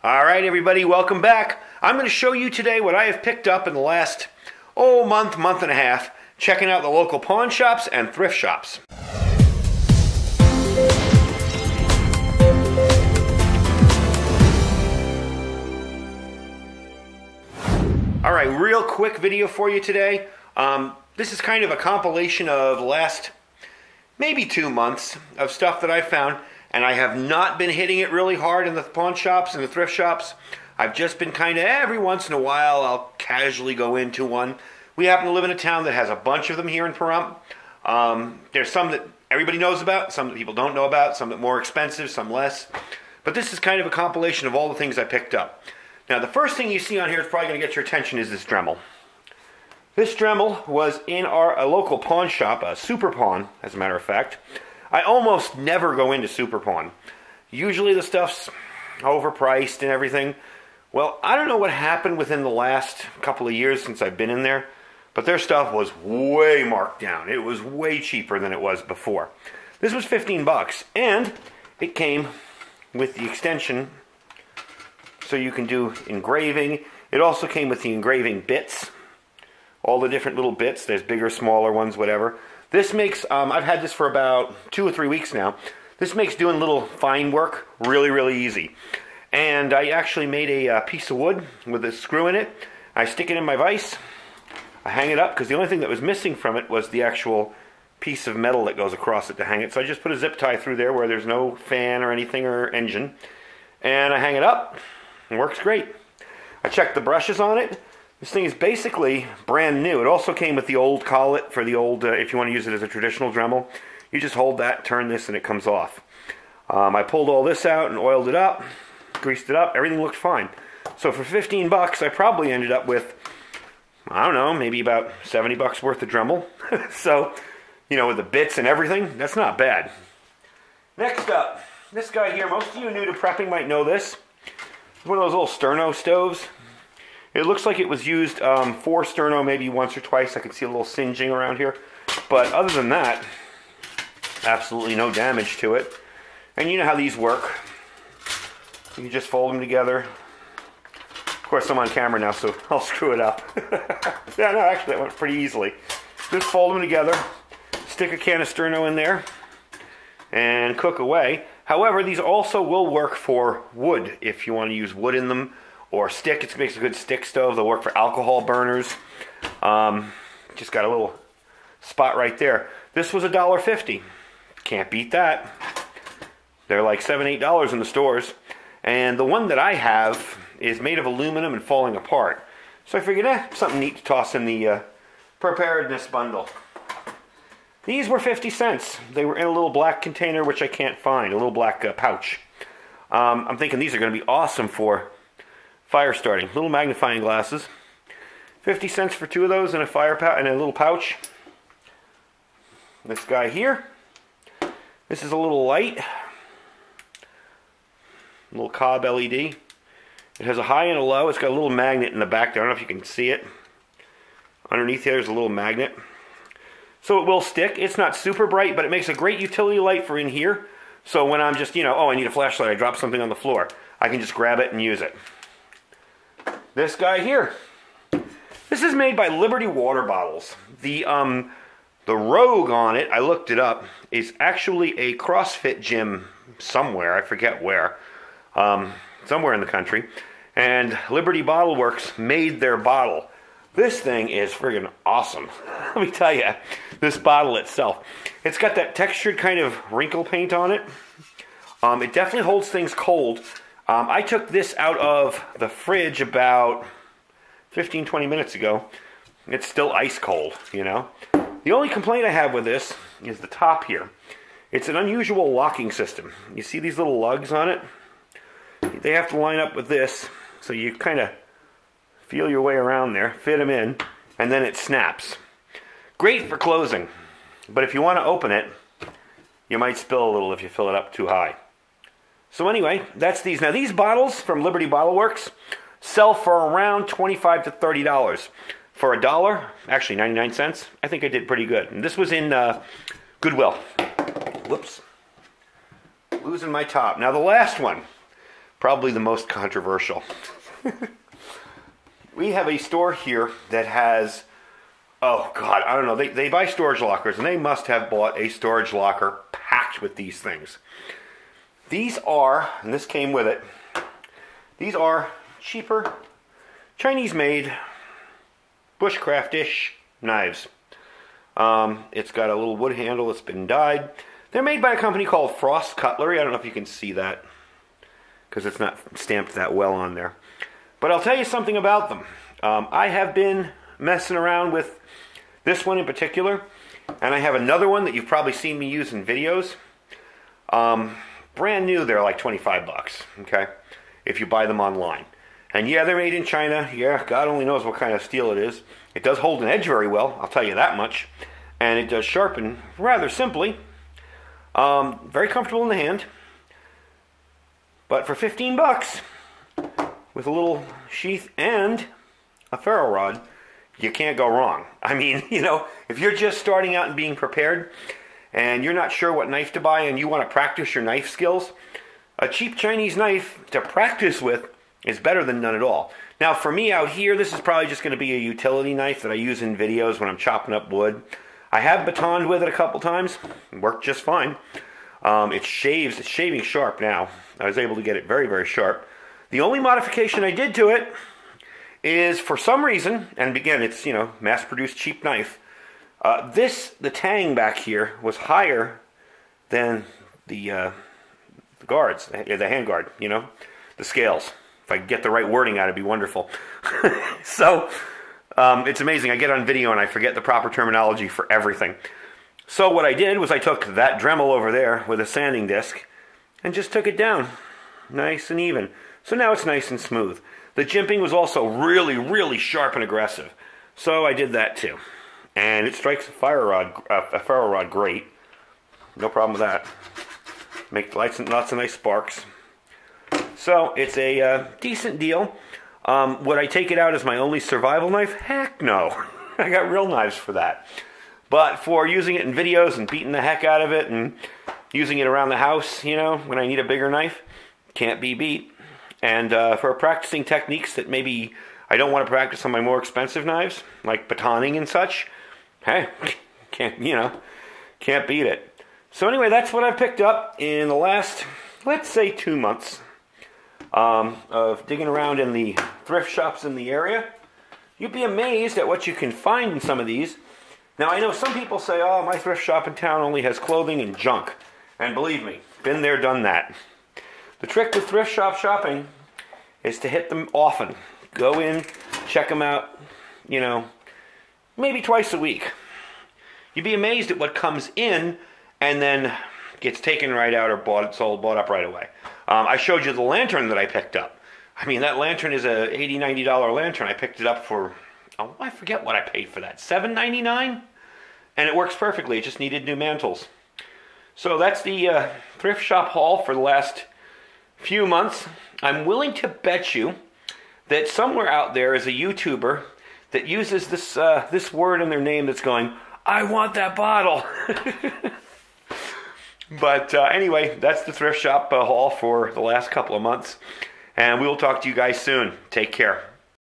Alright everybody, welcome back. I'm going to show you today what I have picked up in the last, month and a half, checking out the local pawn shops and thrift shops. Alright, real quick video for you today. This is kind of a compilation of the last maybe 2 months of stuff that I found. And I have not been hitting it really hard in the pawn shops and the thrift shops. I've just been kind of every once in a while I'll casually go into one. We happen to live in a town that has a bunch of them here in Pahrump. There's some that everybody knows about, some that people don't know about, some that are more expensive, some less. But this is kind of a compilation of all the things I picked up. Now the first thing you see on here is probably going to get your attention is this Dremel. This Dremel was in a local pawn shop, a Super Pawn as a matter of fact. I almost never go into Super Pawn. Usually the stuff's overpriced and everything. Well, I don't know what happened within the last couple of years since I've been in there, but their stuff was way marked down. It was way cheaper than it was before. This was 15 bucks, and it came with the extension so you can do engraving. It also came with the engraving bits, all the different little bits. There's bigger, smaller ones, whatever. This makes, I've had this for about 2 or 3 weeks now. This makes doing little fine work really, really easy. And I actually made a piece of wood with a screw in it. I stick it in my vise. I hang it up because the only thing that was missing from it was the actual piece of metal that goes across it to hang it. So I just put a zip tie through there where there's no fan or anything or engine. And I hang it up. It works great. I checked the brushes on it. This thing is basically brand new. It also came with the old collet for the old, if you want to use it as a traditional Dremel. You just hold that, turn this, and it comes off. I pulled all this out and oiled it up, greased it up. Everything looked fine. So for 15 bucks, I probably ended up with, I don't know, maybe about 70 bucks worth of Dremel. So, you know, with the bits and everything, that's not bad. Next up, this guy here, most of you new to prepping might know this. It's one of those little sterno stoves. It looks like it was used for sterno maybe once or twice. I can see a little singeing around here. But other than that, absolutely no damage to it. And you know how these work. You can just fold them together. Of course, I'm on camera now, so I'll screw it up. Yeah, no, actually, that went pretty easily. Just fold them together, stick a can of sterno in there, and cook away. However, these also will work for wood if you want to use wood in them. Or stick, it makes a good stick stove. They'll work for alcohol burners. Just got a little spot right there. This was $1.50. Can't beat that. They're like $7, $8 in the stores. And the one that I have is made of aluminum and falling apart. So I figured, something neat to toss in the preparedness bundle. These were 50 cents. They were in a little black container, which I can't find, a little black pouch. I'm thinking these are going to be awesome for fire starting. Little magnifying glasses. 50 cents for 2 of those and a little pouch. This guy here. This is a little light. A little cob LED. It has a high and a low. It's got a little magnet in the back there. I don't know if you can see it. Underneath here there's a little magnet. So it will stick. It's not super bright, but it makes a great utility light for in here. So when I'm just, I need a flashlight, I drop something on the floor, I can just grab it and use it. This guy here. This is made by Liberty water bottles. The Rogue on it, I looked it up, is actually a CrossFit gym somewhere. I forget where. Somewhere in the country. And Liberty Bottle Works made their bottle. This thing is friggin' awesome. Let me tell you, this bottle itself. It's got that textured kind of wrinkle paint on it. It definitely holds things cold. I took this out of the fridge about 15-20 minutes ago. It's still ice cold, The only complaint I have with this is the top here. It's an unusual locking system. You see these little lugs on it? They have to line up with this, so you kind of feel your way around there, fit them in, and then it snaps. Great for closing, but if you want to open it, you might spill a little if you fill it up too high. So anyway, that's these. Now these bottles from Liberty Bottle Works sell for around $25 to $30. For $1, actually 99 cents, I think I did pretty good. And this was in Goodwill. Whoops. Losing my top. Now the last one. probably the most controversial. We have a store here that has, oh God, I don't know, they buy storage lockers, and they must have bought a storage locker packed with these things. These are, and this came with it, these are cheaper, Chinese-made, bushcraft-ish knives. It's got a little wood handle that's been dyed. They're made by a company called Frost Cutlery. I don't know if you can see that because it's not stamped that well on there. But I'll tell you something about them. I have been messing around with this one in particular, and I have another one that you've probably seen me use in videos. Brand new, they're like 25 bucks, okay, if you buy them online. And yeah, they're made in China. Yeah, God only knows what kind of steel it is. It does hold an edge very well, I'll tell you that much. And it does sharpen rather simply. Very comfortable in the hand. But for 15 bucks, with a little sheath and a ferro rod, you can't go wrong. I mean, you know, if you're just starting out and being prepared, and you're not sure what knife to buy, and you want to practice your knife skills, a cheap Chinese knife to practice with is better than none at all. Now, for me out here, this is probably just going to be a utility knife that I use in videos when I'm chopping up wood. I have batoned with it a couple times. It worked just fine. It's shaving sharp now. I was able to get it very, very sharp. The only modification I did to it is, for some reason, and again, it's, you know, mass-produced cheap knife, the tang back here was higher than the guards, the hand guard, you know, the scales. If I could get the right wording out, it'd be wonderful. So, it's amazing. I get on video and I forget the proper terminology for everything. So what I did was I took that Dremel over there with a sanding disc and just took it down, nice and even. So now it's nice and smooth. The jimping was also really, really sharp and aggressive. So I did that too. And it strikes a ferro rod great. No problem with that. Make lots of nice sparks. So it's a decent deal. Would I take it out as my only survival knife? Heck no. I got real knives for that. But for using it in videos and beating the heck out of it and using it around the house, you know, when I need a bigger knife, can't be beat. And for practicing techniques that maybe I don't want to practice on my more expensive knives, like batoning and such, hey, can't beat it. So anyway, that's what I've picked up in the last, let's say, 2 months of digging around in the thrift shops in the area. You'd be amazed at what you can find in some of these. Now, I know some people say, oh, my thrift shop in town only has clothing and junk. And believe me, been there, done that. The trick with thrift shop shopping is to hit them often. Go in, check them out, you know, maybe twice a week. You'd be amazed at what comes in and then gets taken right out or bought up right away. I showed you the lantern that I picked up. I mean, that lantern is a $80, $90 lantern. I picked it up for, oh, I forget what I paid for that, $7.99? And it works perfectly. It just needed new mantles. So that's the thrift shop haul for the last few months. I'm willing to bet you that somewhere out there is a YouTuber that uses this word in their name that's going, I want that bottle. But anyway, that's the thrift shop haul for the last couple of months. And we will talk to you guys soon. Take care.